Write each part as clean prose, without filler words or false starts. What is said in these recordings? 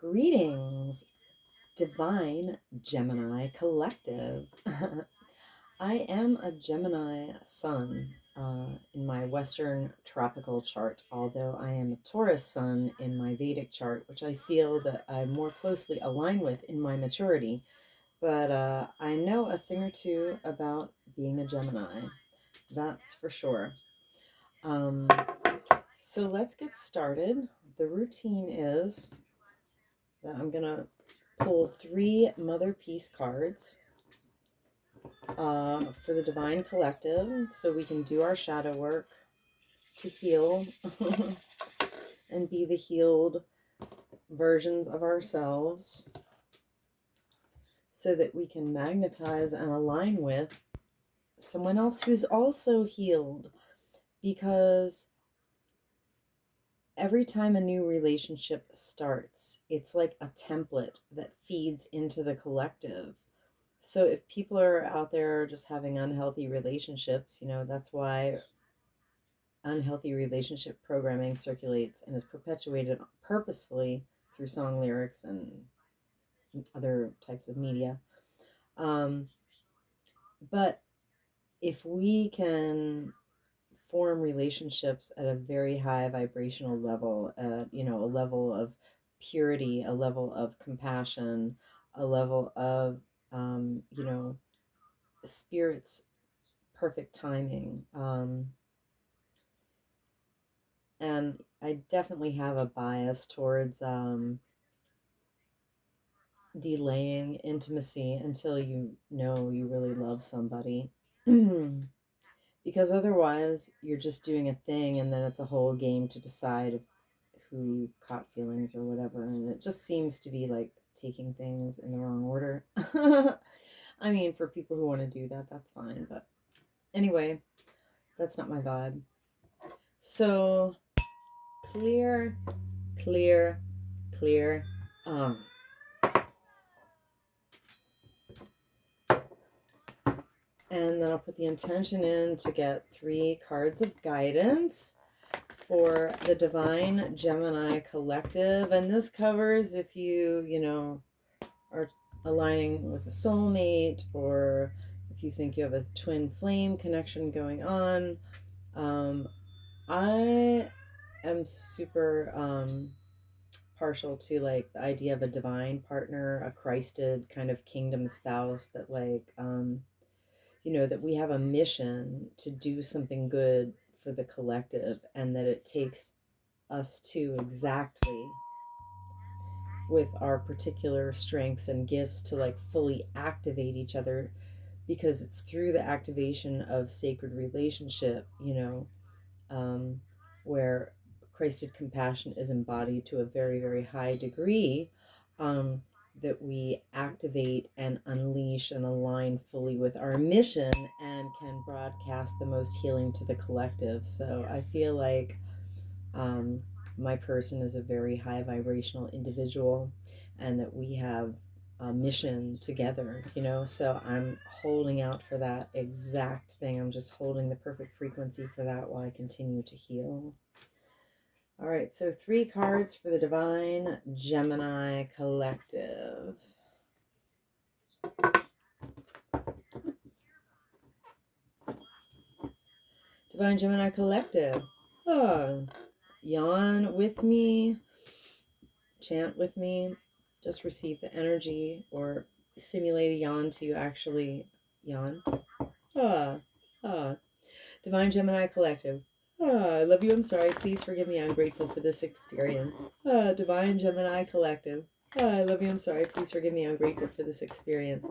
Greetings, Divine Gemini Collective. I am a Gemini sun in my Western tropical chart, although I am a Taurus sun in my Vedic chart, which I feel that I'm more closely aligned with in my maturity. But I know a thing or two about being a Gemini, that's for sure. So let's get started. The routine is that I'm going to pull 3 Mother Peace cards for the Divine Collective so we can do our shadow work to heal and be the healed versions of ourselves so that we can magnetize and align with someone else who's also healed, because every time a new relationship starts, it's like a template that feeds into the collective. So if people are out there just having unhealthy relationships, that's why unhealthy relationship programming circulates and is perpetuated purposefully through song lyrics and other types of media. But if we can form relationships at a very high vibrational level, a level of purity, a level of compassion, a level of, spirit's perfect timing. And I definitely have a bias towards delaying intimacy until you know you really love somebody. Because otherwise, you're just doing a thing and then it's a whole game to decide who caught feelings or whatever. And it just seems to be like taking things in the wrong order. I mean, for people who want to do that, that's fine. But anyway, that's not my vibe. So clear, clear, clear. And then I'll put the intention in to get 3 cards of guidance for the Divine Gemini Collective. And this covers if you are aligning with a soulmate, or if you think you have a twin flame connection going on. I am super partial to like the idea of a divine partner, a Christed kind of kingdom spouse that that we have a mission to do something good for the collective, and that it takes us to exactly with our particular strengths and gifts to like fully activate each other, because it's through the activation of sacred relationship, where Christed compassion is embodied to a very, very high degree, that we activate and unleash and align fully with our mission and can broadcast the most healing to the collective. So I feel like my person is a very high vibrational individual, and that we have a mission together, so I'm holding out for that exact thing. I'm just holding the perfect frequency for that while I continue to heal. All right, so 3 cards for the Divine Gemini Collective. Divine Gemini Collective. Yawn with me, chant with me, just receive the energy or simulate a yawn to actually yawn. Divine Gemini Collective. I love you, I'm sorry, please forgive me, I'm grateful for this experience. Divine Gemini Collective. I love you, I'm sorry, please forgive me, I'm grateful for this experience.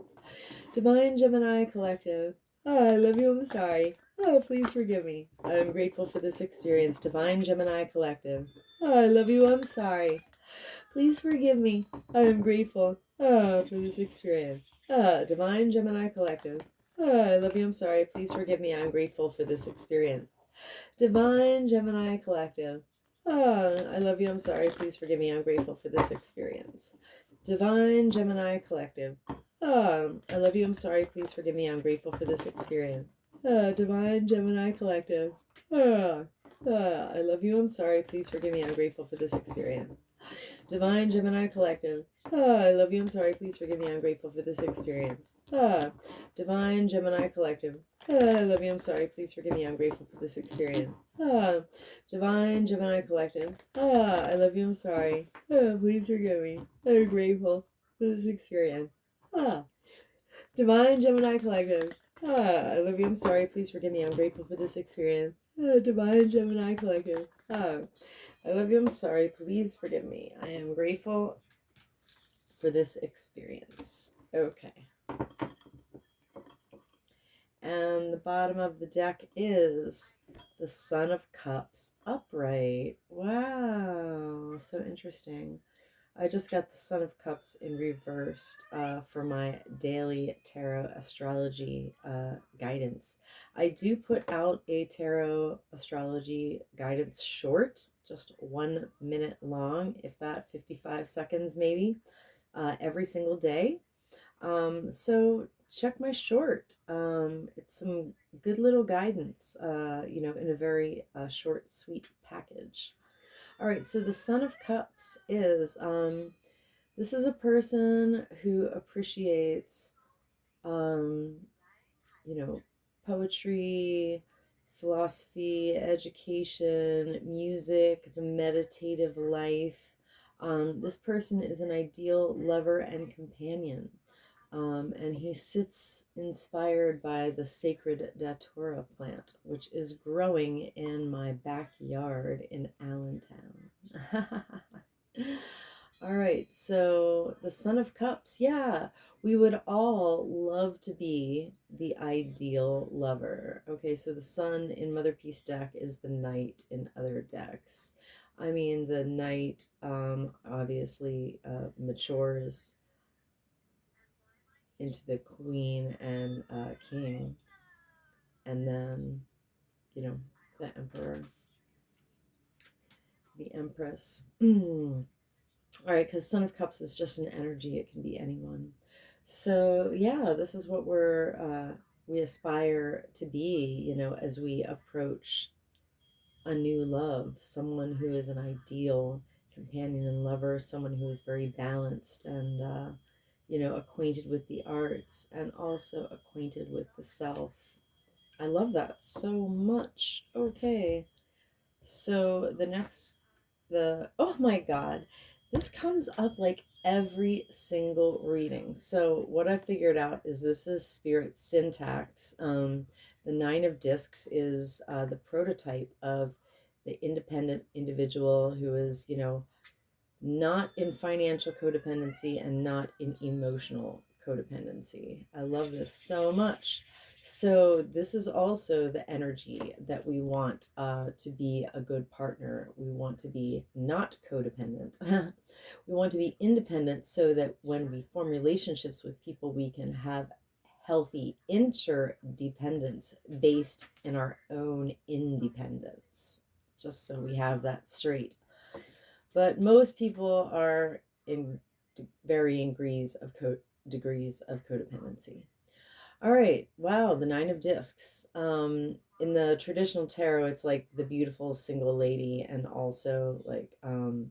Divine Gemini Collective. I love you, I'm sorry. Please forgive me, I'm grateful for this experience. Divine Gemini Collective. I love you, I'm sorry. Please forgive me, I am grateful for this experience. Divine Gemini Collective. I love you, I'm sorry, please forgive me, I'm grateful for this experience. Divine Gemini Collective. I love you, I'm sorry, please forgive me, I'm grateful for this experience. Divine Gemini Collective. I love you, I'm sorry, please forgive me, I'm grateful for this experience. Divine Gemini Collective. I love you, I'm sorry, please forgive me, I'm grateful for this experience. Divine Gemini Collective. I love you. I'm sorry. Please forgive me. I'm grateful for this experience. Divine Gemini Collective. I love you. I'm sorry. Please forgive me. I'm grateful for this experience. Divine Gemini Collective. I love you. I'm sorry. Please forgive me. I'm grateful for this experience. Divine Gemini Collective. I love you. I'm sorry. Please forgive me. I'm grateful for this experience. Divine Gemini Collective. I love you. I'm sorry. Please forgive me. I am grateful for this experience. Okay. And the bottom of the deck is the Son of Cups upright. Wow. So interesting. I just got the Son of Cups in reversed for my daily tarot astrology guidance. I do put out a tarot astrology guidance short, just 1 minute long, if that, 55 seconds maybe, every single day. So check my short. It's some good little guidance, in a very short, sweet package. All right, so the Son of Cups is, this is a person who appreciates, poetry, philosophy, education, music, the meditative life. This person is an ideal lover and companion. And he sits inspired by the sacred datura plant, which is growing in my backyard in Allentown. All right, so the Son of Cups, yeah, we would all love to be the ideal lover. Okay, so the Sun in Mother Peace deck is the Knight in other decks. I mean, the Knight obviously matures into the Queen and King, and then, the Emperor, the Empress. All right, because Son of Cups is just an energy. It can be anyone. So yeah, this is what we aspire to be, as we approach a new love, someone who is an ideal companion and lover, someone who is very balanced and, acquainted with the arts and also acquainted with the self. I love that so much. Okay. So oh my God, this comes up like every single reading. So what I figured out is this is spirit syntax. The Nine of Discs is the prototype of the independent individual who is, not in financial codependency and not in emotional codependency. I love this so much. So this is also the energy that we want to be a good partner. We want to be not codependent. We want to be independent so that when we form relationships with people, we can have healthy interdependence based in our own independence. Just so we have that straight. But most people are in varying degrees of codependency. All right. Wow. The Nine of Discs. In the traditional tarot, it's like the beautiful single lady, and also like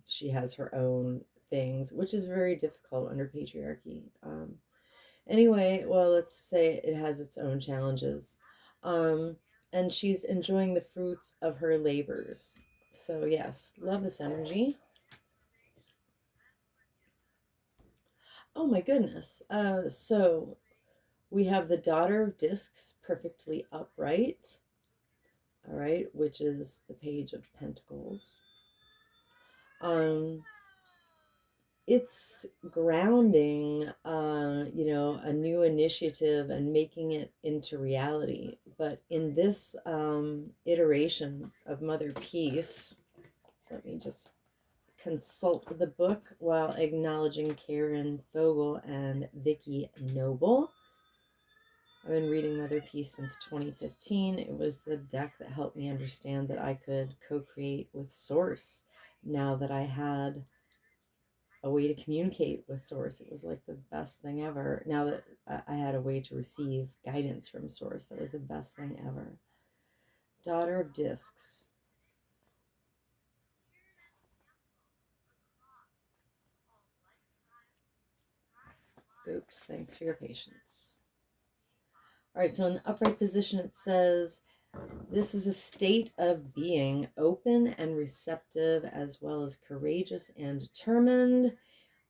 she has her own things, which is very difficult under patriarchy. Anyway, well, let's say it has its own challenges. And she's enjoying the fruits of her labors. So yes, love this energy. Oh my goodness. So we have the Daughter of Discs perfectly upright, all right, which is the Page of Pentacles. It's grounding, a new initiative and making it into reality. But in this iteration of Mother Peace, let me just consult the book while acknowledging Karen Fogel and Vicki Noble. I've been reading Mother Peace since 2015. It was the deck that helped me understand that I could co-create with Source now that I had a way to communicate with Source. It was like the best thing ever. Now that I had a way to receive guidance from Source, that was the best thing ever. Daughter of Discs. Oops, thanks for your patience. All right, so in the upright position, it says, this is a state of being open and receptive, as well as courageous and determined,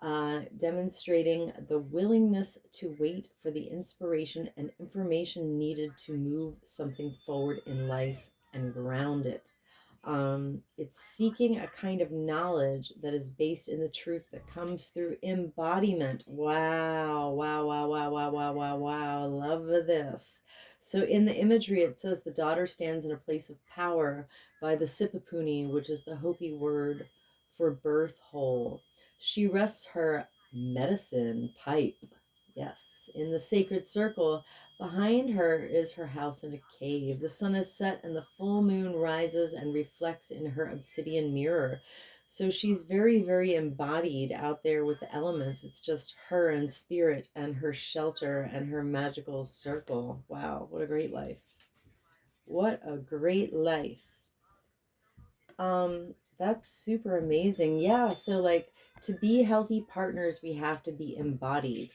demonstrating the willingness to wait for the inspiration and information needed to move something forward in life and ground it. It's seeking a kind of knowledge that is based in the truth that comes through embodiment. Wow, wow, wow, wow, wow, wow, wow, wow. Love this. So in the imagery, it says the daughter stands in a place of power by the Sipapuni, which is the Hopi word for birth hole. She rests her medicine pipe, yes, in the sacred circle. Behind her is her house in a cave. The sun is set and the full moon rises and reflects in her obsidian mirror. So she's very, very embodied out there with the elements. It's just her and spirit and her shelter and her magical circle. Wow, what a great life. What a great life. That's super amazing. Yeah, so like to be healthy partners, we have to be embodied.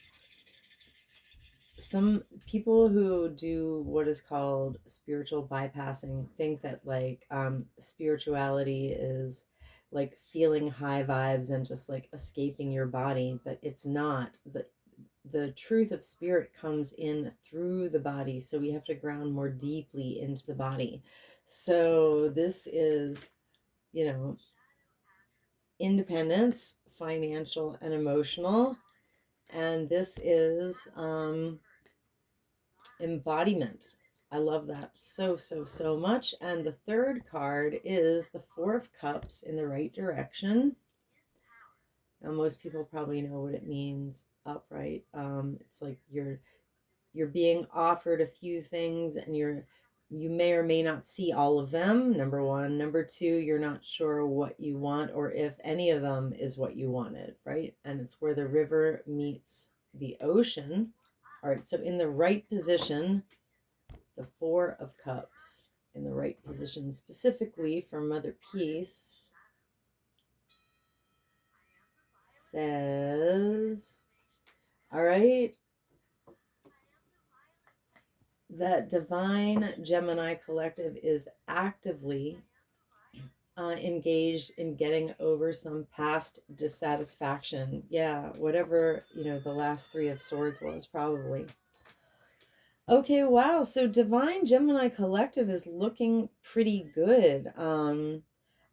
Some people who do what is called spiritual bypassing think that like spirituality is like feeling high vibes and just like escaping your body, but it's not. The truth of spirit comes in through the body, so we have to ground more deeply into the body. So this is, you know, independence, financial and emotional, and this is embodiment. I love that so, so, so much. And the third card is the Four of Cups in the right direction. Now, most people probably know what it means upright. It's like you're being offered a few things and you may or may not see all of them, number one. Number two, you're not sure what you want or if any of them is what you wanted, right? And it's where the river meets the ocean. All right, so in the right position, the Four of Cups in the right position, specifically for Mother Peace, says, all right, that divine Gemini collective is actively engaged in getting over some past dissatisfaction. Yeah, whatever, the last Three of Swords was, probably. Okay, wow. So divine Gemini collective is looking pretty good. A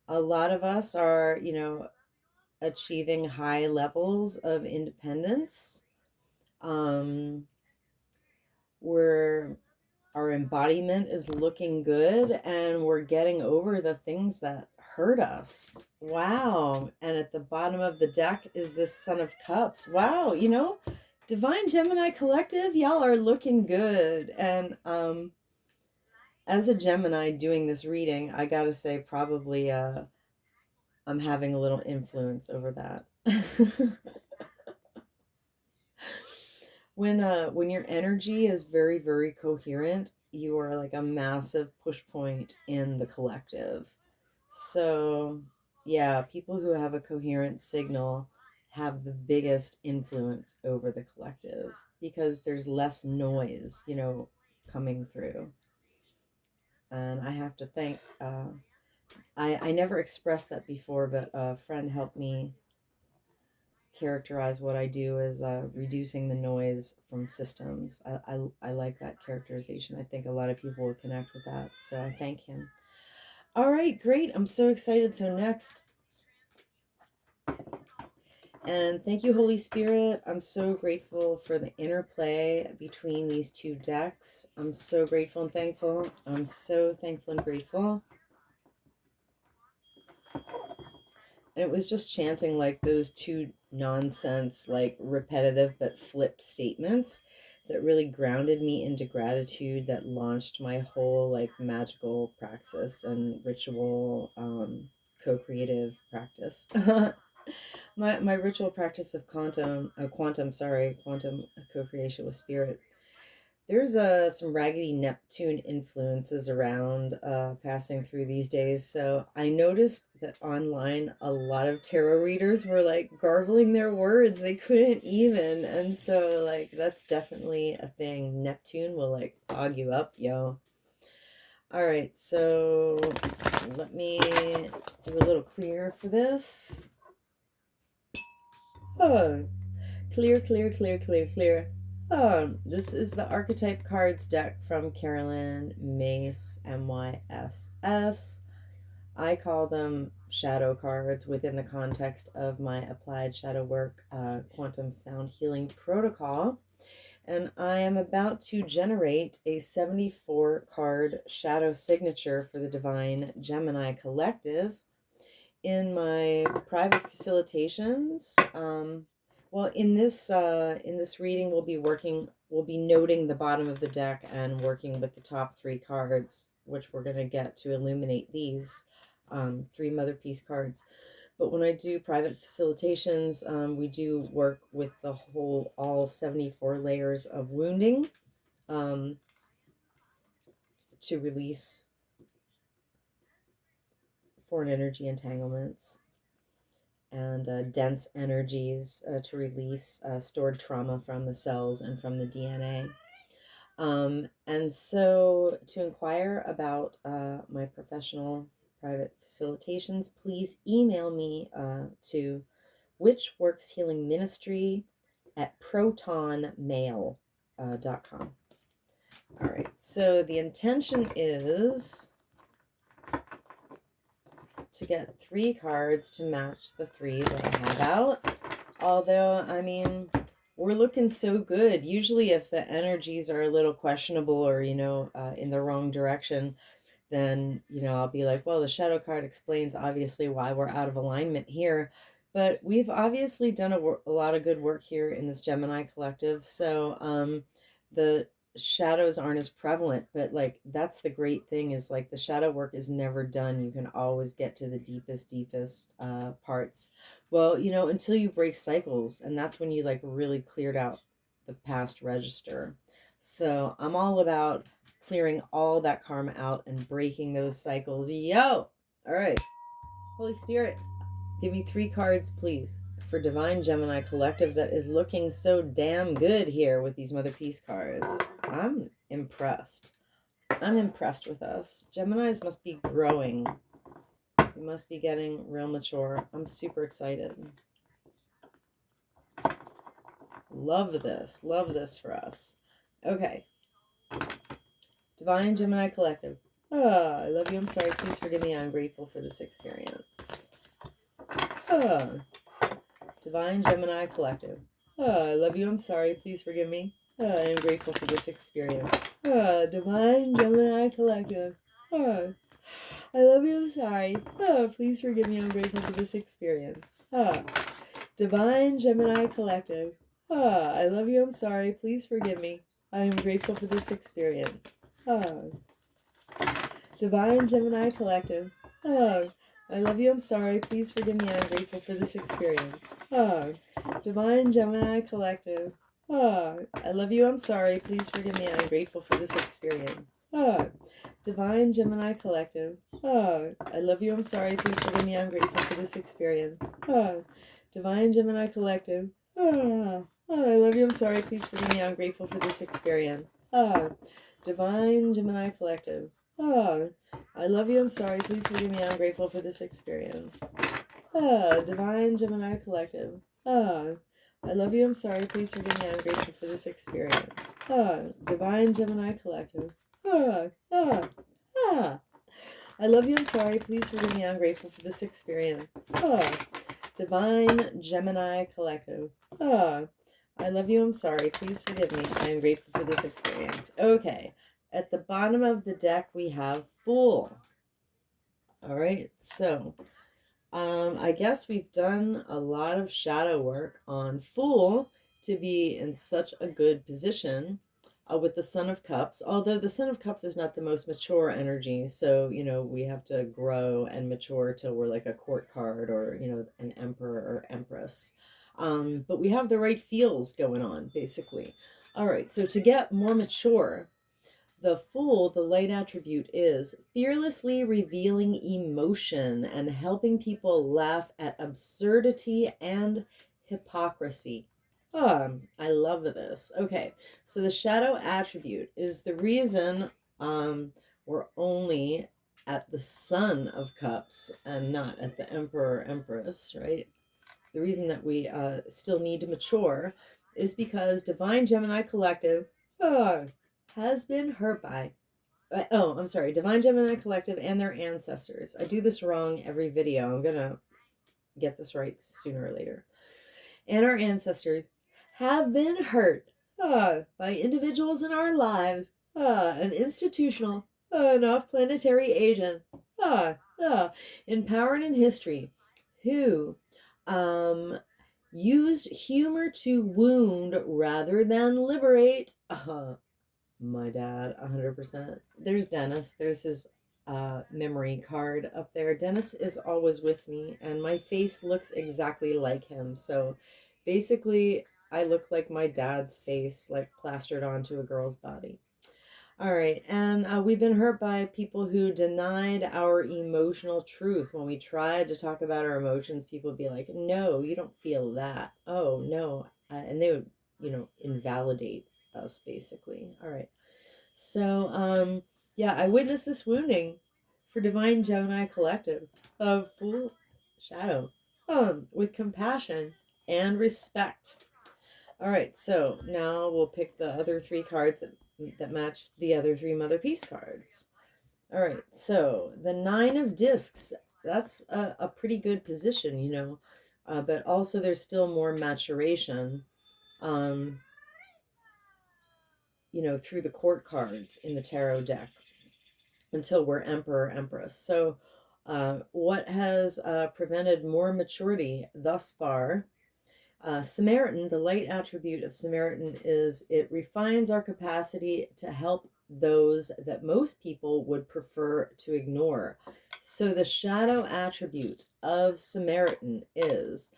lot of us are, achieving high levels of independence. We're Our embodiment is looking good and we're getting over the things that hurt us. Wow. And at the bottom of the deck is this Son of Cups. Wow, Divine Gemini collective, y'all are looking good. And as a Gemini doing this reading, I gotta say probably I'm having a little influence over that. When your energy is very, very coherent, you are like a massive push point in the collective. So yeah, people who have a coherent signal have the biggest influence over the collective because there's less noise, coming through. And I have to thank I never expressed that before, but a friend helped me characterize what I do as reducing the noise from systems. I like that characterization. I think a lot of people will connect with that. So I thank him. All right, great. I'm so excited. So next. And thank you, Holy Spirit. I'm so grateful for the interplay between these two decks. I'm so grateful and thankful. I'm so thankful and grateful. And it was just chanting like those two nonsense, like repetitive but flipped statements that really grounded me into gratitude, that launched my whole like magical praxis and ritual co-creative practice. my ritual practice of quantum co-creation with spirit. There's some Raggedy Neptune influences around passing through these days. So I noticed that online a lot of tarot readers were like garbling their words. They couldn't even. And so like that's definitely a thing. Neptune will like fog you up, yo. All right, so let me do a little clear for this. Oh, clear, clear, clear, clear, clear. This is the Archetype Cards deck from Carolyn Mace, MYSS. I call them shadow cards within the context of my applied shadow work quantum sound healing protocol. And I am about to generate a 74 card shadow signature for the Divine Gemini Collective in my private facilitations. Well, in this reading, we'll be noting the bottom of the deck and working with the top 3 cards, which we're going to get to illuminate these 3 Mother Peace cards. But when I do private facilitations, we do work with all 74 layers of wounding to release foreign energy entanglements and dense energies to release stored trauma from the cells and from the DNA. And so to inquire about my professional private facilitations, please email me to witchworkshealingministry@protonmail.com. All right, so the intention is to get 3 cards to match the 3 that I have out. Although, I mean, we're looking so good. Usually if the energies are a little questionable or, in the wrong direction, then, I'll be like, well, the shadow card explains obviously why we're out of alignment here. But we've obviously done a lot of good work here in this Gemini collective. So the shadows aren't as prevalent, but like that's the great thing is like the shadow work is never done. You can always get to the deepest parts. Well, until you break cycles, and that's when you like really cleared out the past register. So I'm all about clearing all that karma out and breaking those cycles. Yo! All right. Holy Spirit, give me 3 cards, please, for Divine Gemini Collective that is looking so damn good here with these Mother Peace cards. I'm impressed. I'm impressed with us. Geminis must be growing. We must be getting real mature. I'm super excited. Love this. Love this for us. Okay. Divine Gemini Collective. I love you. I'm sorry. Please forgive me. I'm grateful for this experience. Divine Gemini Collective. I love you. I'm sorry. Please forgive me. I am grateful for this experience. Divine Gemini Collective. I love you. I'm sorry. Please forgive me. I'm grateful for this experience. Divine Gemini Collective. I love you. I'm sorry. Please forgive me. I am grateful for this experience. Divine Gemini Collective. I love you. I'm sorry. Please forgive me. I'm grateful for this experience. Divine Gemini Collective. I love you. I'm sorry. Please forgive me. I'm grateful for this experience. Divine Gemini Collective. I love you. I'm sorry. Please forgive me. I'm grateful for this experience. Divine Gemini Collective. I love you. I'm sorry. Please forgive me. I'm grateful for this experience. Divine Gemini Collective. I love you. I'm sorry. Please forgive me. I'm grateful for this experience. Divine Gemini Collective. I love you. I'm sorry. Please forgive me. I'm grateful for this experience. Divine Gemini Collective. I love you. I'm sorry. Please forgive me. I'm grateful for this experience. Divine Gemini Collective. I love you. I'm sorry. Please forgive me. I am grateful for this experience. Okay. At the bottom of the deck, we have Fool. All right. So, I guess we've done a lot of shadow work on Fool to be in such a good position with the Son of Cups, although the Son of Cups is not the most mature energy. So, we have to grow and mature till we're like a court card or, an emperor or empress. But we have the right feels going on, basically. All right, so to get more mature, the Fool, the light attribute, is fearlessly revealing emotion and helping people laugh at absurdity and hypocrisy. I love this. Okay, so the shadow attribute is the reason we're only at the Son of Cups and not at the Emperor Empress, right? The reason that we still need to mature is because Divine Gemini Collective has been hurt by. I'm sorry, Divine Gemini Collective and their ancestors. I do this wrong every video. I'm going to get this right sooner or later. And our ancestors have been hurt by individuals in our lives, an institutional, an off-planetary agent, in power and in history, who used humor to wound rather than liberate. My dad, 100%. There's Dennis. There's his memory card up there. Dennis is always with me, and my face looks exactly like him. So basically, I look like my dad's face, like plastered onto a girl's body. All right, and we've been hurt by people who denied our emotional truth. When we tried to talk about our emotions, people would be like, no, you don't feel that. Oh, no. And they would, invalidate us, basically. All right. So, yeah, I witnessed this wounding for Divine Gemini Collective of Fool Shadow with compassion and respect. All right, so now we'll pick the other three cards that match the other three Mother Peace cards. All right, so the Nine of Discs, that's a pretty good position, but also there's still more maturation, through the court cards in the tarot deck until we're Emperor, Empress. So what has prevented more maturity thus far? Samaritan, the light attribute of Samaritan is it refines our capacity to help those that most people would prefer to ignore. So the shadow attribute of Samaritan is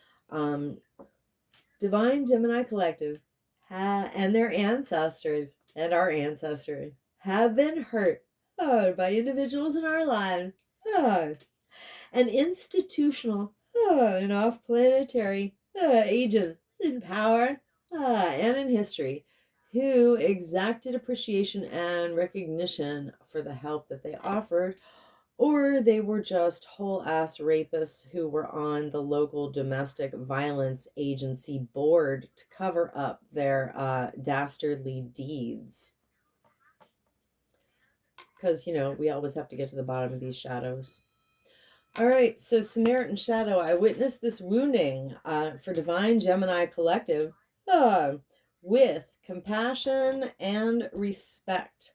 Divine Gemini Collective and their ancestors and our ancestors have been hurt by individuals in our lives. An institutional and off-planetary agent in power and in history who exacted appreciation and recognition for the help that they offered, or they were just whole-ass rapists who were on the local domestic violence agency board to cover up their dastardly deeds. Because, we always have to get to the bottom of these shadows. All right, so Samaritan Shadow, I witnessed this wounding for Divine Gemini Collective with compassion and respect.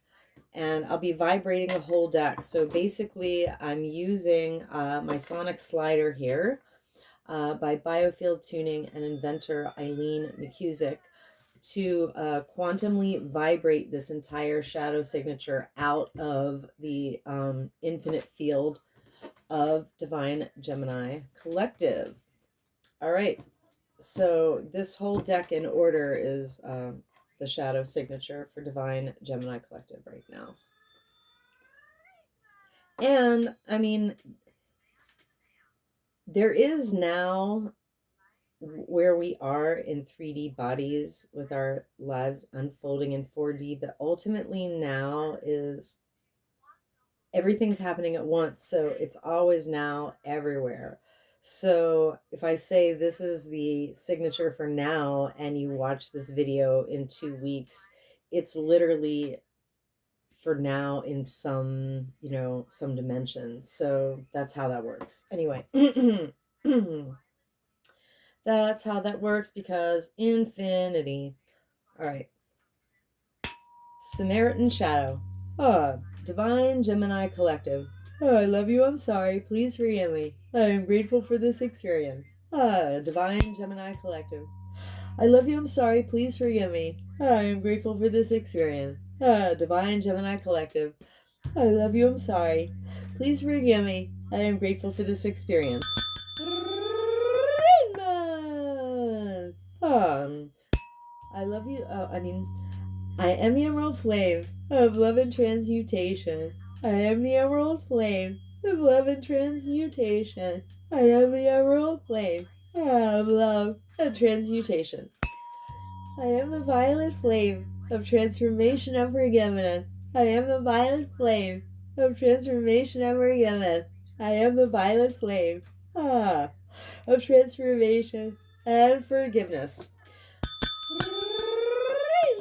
And I'll be vibrating the whole deck. So basically, I'm using my sonic slider here by Biofield Tuning and inventor Eileen McCusick to quantumly vibrate this entire shadow signature out of the infinite field of Divine Gemini Collective. All right, so this whole deck in order is the shadow signature for Divine Gemini Collective right now. And I mean, there is now where we are in 3D bodies with our lives unfolding in 4D, but ultimately now is everything's happening at once, so it's always now everywhere. So if I say this is the signature for now and you watch this video in 2 weeks, it's literally for now in some, some dimension. So that's how that works. Anyway, that's how that works because infinity. All right. Samaritan Shadow. Divine Gemini Collective. I love you, I'm sorry, please forgive me. I am grateful for this experience. Divine Gemini Collective. I love you, I'm sorry, please forgive me. I am grateful for this experience. Divine Gemini Collective. I love you, I'm sorry. Please forgive me. I am grateful for this experience. I love you. I am the emerald flame of love and transmutation. I am the emerald flame of love and transmutation. I am the emerald flame of love and transmutation. I am the violet flame of transformation and forgiveness. I am the violet flame of transformation and forgiveness. I am the violet flame of transformation and forgiveness.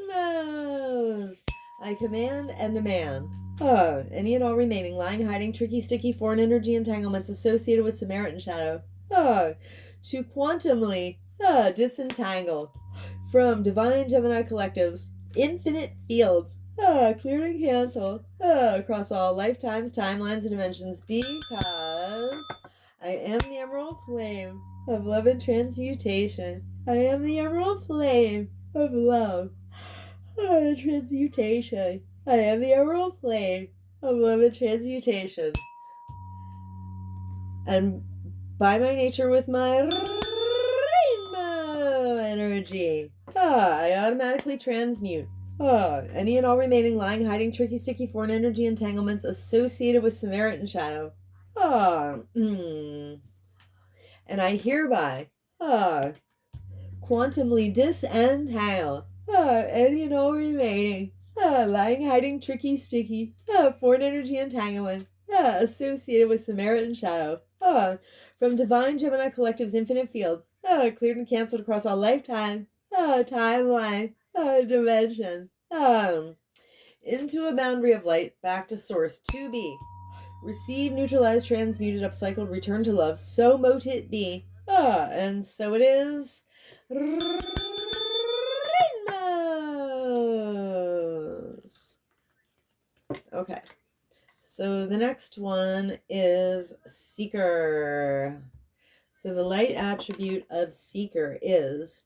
Rainbows! I command and demand. Any and all remaining, lying, hiding, tricky, sticky, foreign energy entanglements associated with Samaritan shadow. To quantumly disentangle from divine Gemini collectives, infinite fields, cleared and canceled across all lifetimes, timelines, and dimensions, because I am the emerald flame of love and transmutation. I am the emerald flame of love and transmutation. I am the emerald flame of love and transmutation. And by my nature, with my rainbow energy, I automatically transmute any and all remaining, lying, hiding, tricky, sticky, foreign energy entanglements associated with Samaritan shadow. And I hereby quantumly disentangle any and all remaining, lying, hiding, tricky, sticky, foreign energy entanglement associated with Samaritan shadow from divine Gemini collective's infinite fields, cleared and canceled across all lifetime, timeline, dimension, into a boundary of light, back to source, to be. Receive, neutralized, transmuted, upcycled, return to love. So mote it be. And so it is. Rainbows. Okay. So the next one is Seeker. So the light attribute of Seeker is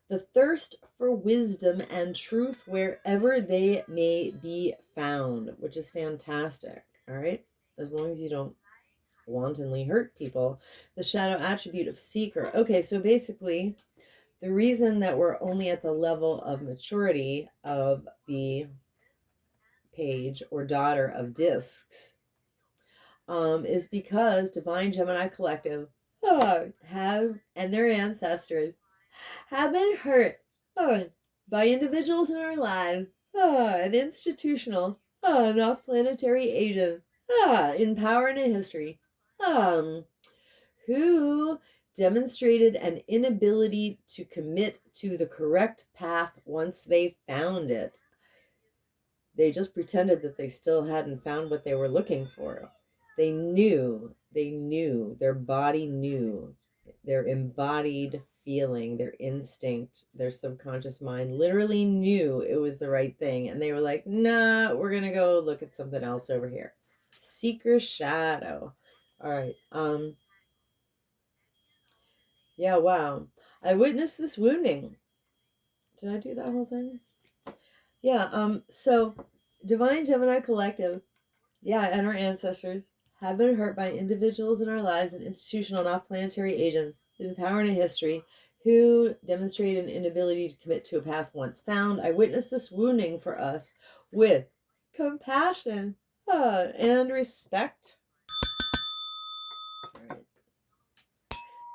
the thirst for wisdom and truth wherever they may be found, which is fantastic. All right. As long as you don't wantonly hurt people. The shadow attribute of Seeker. Okay, so basically, the reason that we're only at the level of maturity of the page or daughter of discs is because Divine Gemini Collective have, and their ancestors, have been hurt by individuals in our lives and institutional and off-planetary agents in power and in history who demonstrated an inability to commit to the correct path once they found it. They just pretended that they still hadn't found what they were looking for. They knew, their body knew, their embodied feeling, their instinct, their subconscious mind literally knew it was the right thing. And they were like, nah, we're going to go look at something else over here. Seeker shadow. All right. Yeah, wow. I witnessed this wounding. Did I do that whole thing? Yeah, so Divine Gemini Collective, and our ancestors have been hurt by individuals in our lives and institutional and off-planetary agents in power and in history who demonstrated an inability to commit to a path once found. I witnessed this wounding for us with compassion and respect. All right.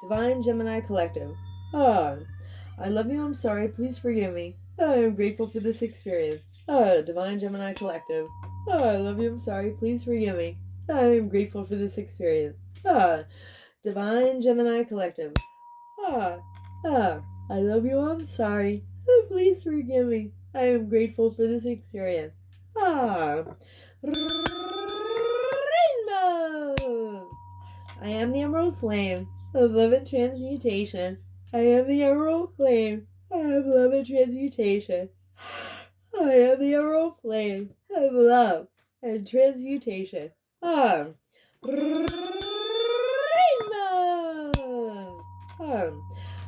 Divine Gemini Collective. I love you, I'm sorry, please forgive me. I am grateful for this experience. Divine Gemini Collective. I love you, I'm sorry, please forgive me. I am grateful for this experience. Divine Gemini Collective. I love you, I'm sorry, please forgive me. I am grateful for this experience. Rainbow! I am the emerald flame of love and transmutation. I am the emerald flame of love and transmutation. I am the emerald flame of love and transmutation. Rainbow!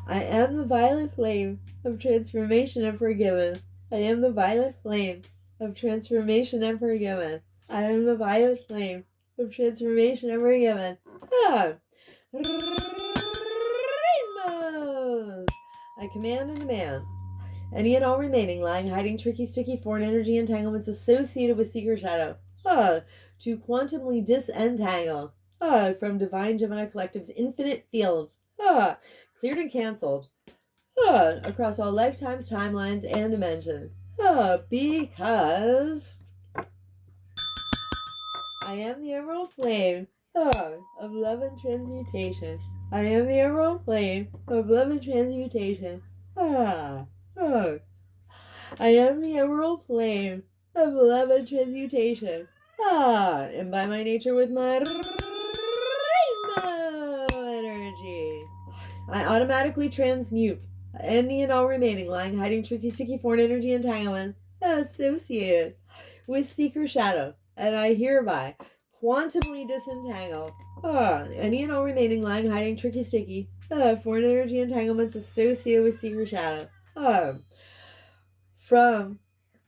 I am the violet flame of transformation and forgiveness. I am the violet flame of transformation and forgiveness. I am the violet flame of transformation and forgiveness. Rainbows! I command and demand Any and all remaining, lying, hiding, tricky, sticky, foreign energy entanglements associated with secret shadow. To quantumly disentangle. From Divine Gemini Collective's infinite fields. Cleared and canceled. Across all lifetimes, timelines, and dimensions. Because I am the emerald flame of love and transmutation. I am the emerald flame of love and transmutation. I am the emerald flame of love and transmutation. And by my nature with my rainbow energy, I automatically transmute any and all remaining, lying, hiding, tricky, sticky, foreign energy entanglement associated with secret shadow. And I hereby quantumly disentangle any and all remaining, lying, hiding, tricky, sticky, foreign energy entanglements associated with secret shadow. From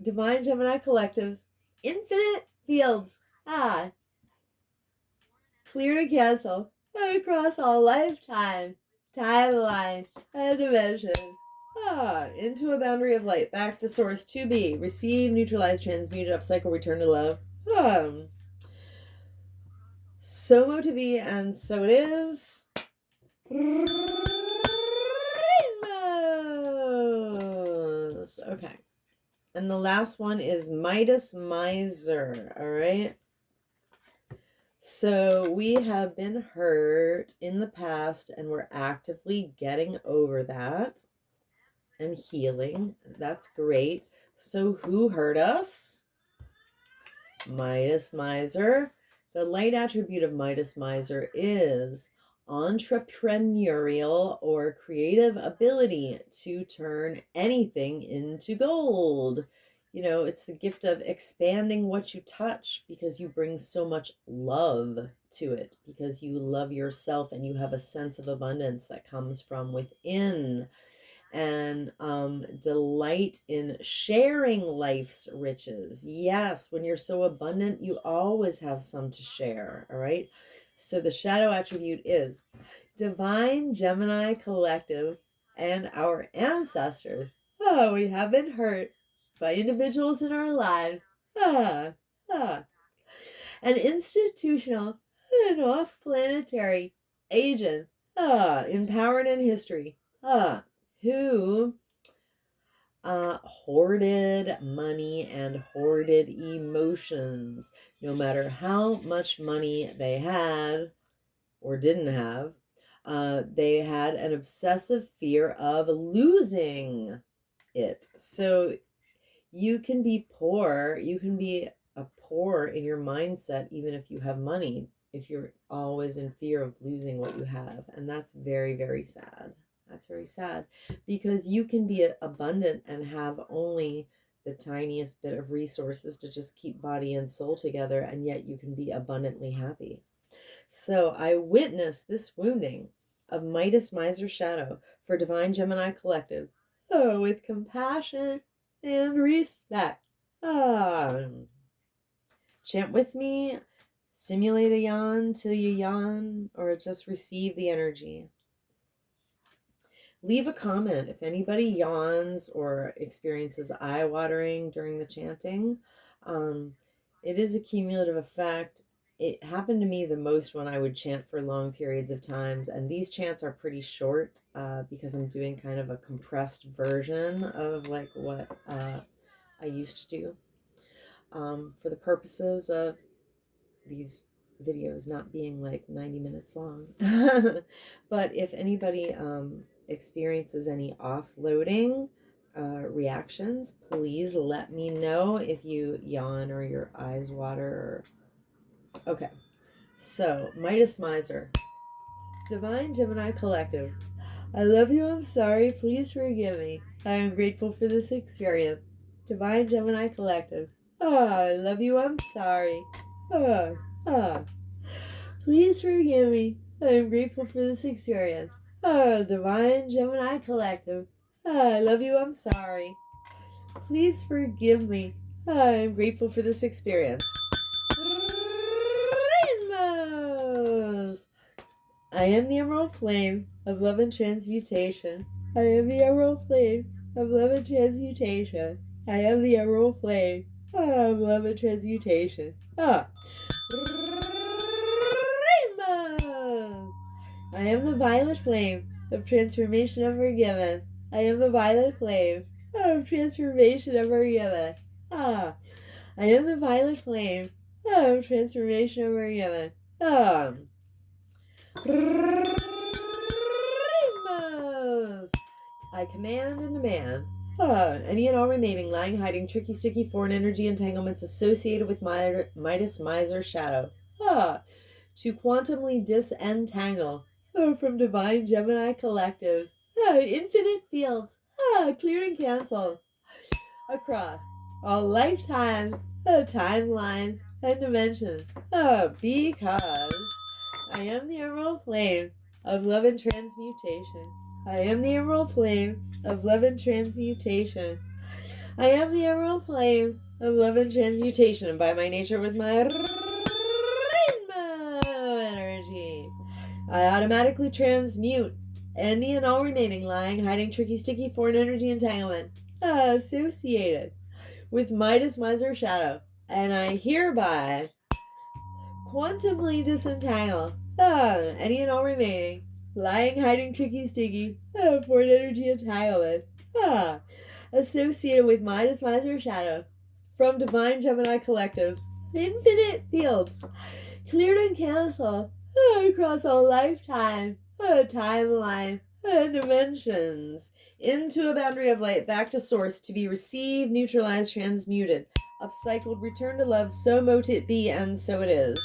Divine Gemini Collective's infinite fields. Clear to cancel across all lifetime, timeline, and dimension. Into a boundary of light, back to source, to be, receive, neutralize, transmuted, upcycle, return to love. So to be, and so it is. Rainbows. Okay. And the last one is Midas Miser. All right. So we have been hurt in the past and we're actively getting over that and healing. That's great. So who hurt us? Midas Miser. The light attribute of Midas Miser is entrepreneurial or creative ability to turn anything into gold. You know, it's the gift of expanding what you touch because you bring so much love to it, because you love yourself and you have a sense of abundance that comes from within, and delight in sharing life's riches. Yes, when you're so abundant, you always have some to share, all right? So the shadow attribute is Divine Gemini Collective and our ancestors. We have been hurt by individuals in our lives. An institutional and off-planetary agent in power and in history who hoarded money and hoarded emotions. No matter how much money they had or didn't have, they had an obsessive fear of losing it. So you can be poor, you can be a poor in your mindset even if you have money, if you're always in fear of losing what you have. And that's very, very sad. That's very sad, because you can be abundant and have only the tiniest bit of resources to just keep body and soul together, and yet you can be abundantly happy. So I witnessed this wounding of Midas Miser Shadow for Divine Gemini Collective with compassion and respect. Chant with me, simulate a yawn till you yawn, or just receive the energy. Leave a comment if anybody yawns or experiences eye watering during the chanting. It is a cumulative effect. It happened to me the most when I would chant for long periods of times, and these chants are pretty short because I'm doing kind of a compressed version of like what I used to do for the purposes of these videos not being like 90 minutes long. But if anybody experiences any offloading reactions, please let me know if you yawn or your eyes water. Okay, so Midas Miser, Divine Gemini Collective. I love you, I'm sorry, please forgive me. I am grateful for this experience. Divine Gemini Collective. I love you, I'm sorry. Please forgive me. I am grateful for this experience. Divine Gemini Collective. I love you, I'm sorry. Please forgive me. I am grateful for this experience. Rainbows. I am the emerald flame of love and transmutation. I am the emerald flame of love and transmutation. I am the emerald flame of love and transmutation. Rainbow! I am the violet flame of transformation and forgiven. I am the violet flame of transformation and forgiven. I am the violet flame of transformation and forgiven. Rainbows! I command and demand any and all remaining, lying, hiding, tricky, sticky, foreign energy entanglements associated with Midas, Miser, Shadow to quantumly disentangle from divine Gemini collective, infinite fields, cleared and canceled across all lifetime, timeline, and dimensions. Because I am the emerald flame of love and transmutation. I am the emerald flame of love and transmutation. I am the emerald flame of love and transmutation, and by my nature with my rainbow energy, I automatically transmute any and all remaining lying, hiding, tricky, sticky, foreign energy entanglement associated with Midas, Miser, Shadow, and I hereby quantumly disentangle any and all remaining lying, hiding, tricky, sticky, foreign energy entanglement associated with Midas, Miser, Shadow from divine Gemini collectives, infinite fields, cleared and canceled across all lifetime, timeline, dimensions, into a boundary of light, back to source, to be received, neutralized, transmuted, upcycled, returned to love, so mote it be, and so it is.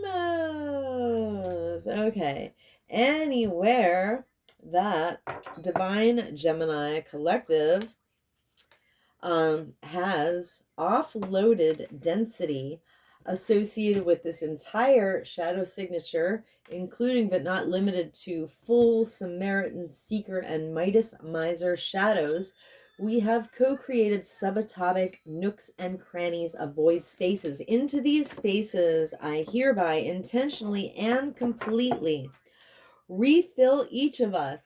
Rainbows! Okay. Anywhere that divine Gemini collective has offloaded density associated with this entire shadow signature, including but not limited to full Samaritan, Seeker, and Midas, Miser shadows, we have co-created subatomic nooks and crannies of void spaces. Into these spaces, I hereby intentionally and completely refill each of us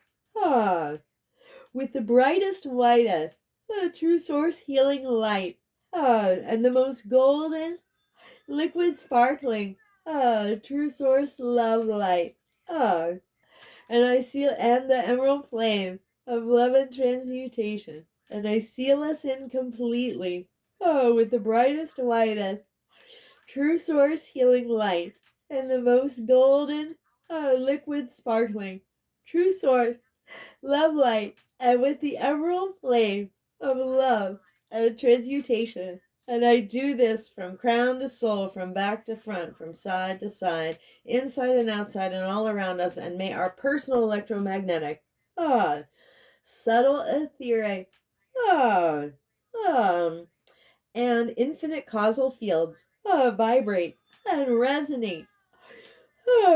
with the brightest, whitest, true source healing light, and the most golden, liquid sparkling, true source love light, and I seal, and the emerald flame of love and transmutation, and I seal us in completely, with the brightest, whitest, true source healing light, and the most golden, liquid sparkling, true source love light, and with the emerald flame of love and transmutation. And I do this from crown to sole, from back to front, from side to side, inside and outside, and all around us. And may our personal electromagnetic, subtle etheric, and infinite causal fields vibrate and resonate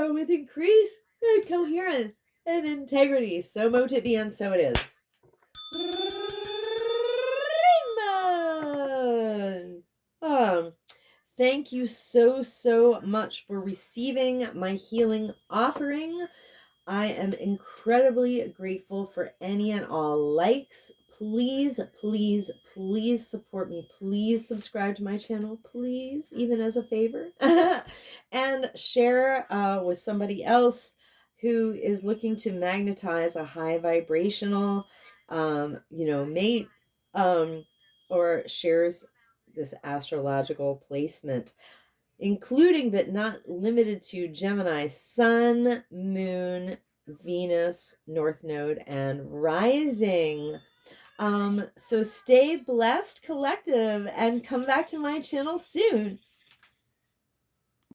with increased coherence and integrity. So mote it be, and so it is. Rainbow! Thank you so much for receiving my healing offering. I am incredibly grateful for any and all likes. Please support me. Please subscribe to my channel, please, even as a favor. And share with somebody else who is looking to magnetize a high vibrational, mate, or shares this astrological placement, including but not limited to Gemini, Sun, Moon, Venus, North Node, and Rising. So stay blessed, collective, and come back to my channel soon.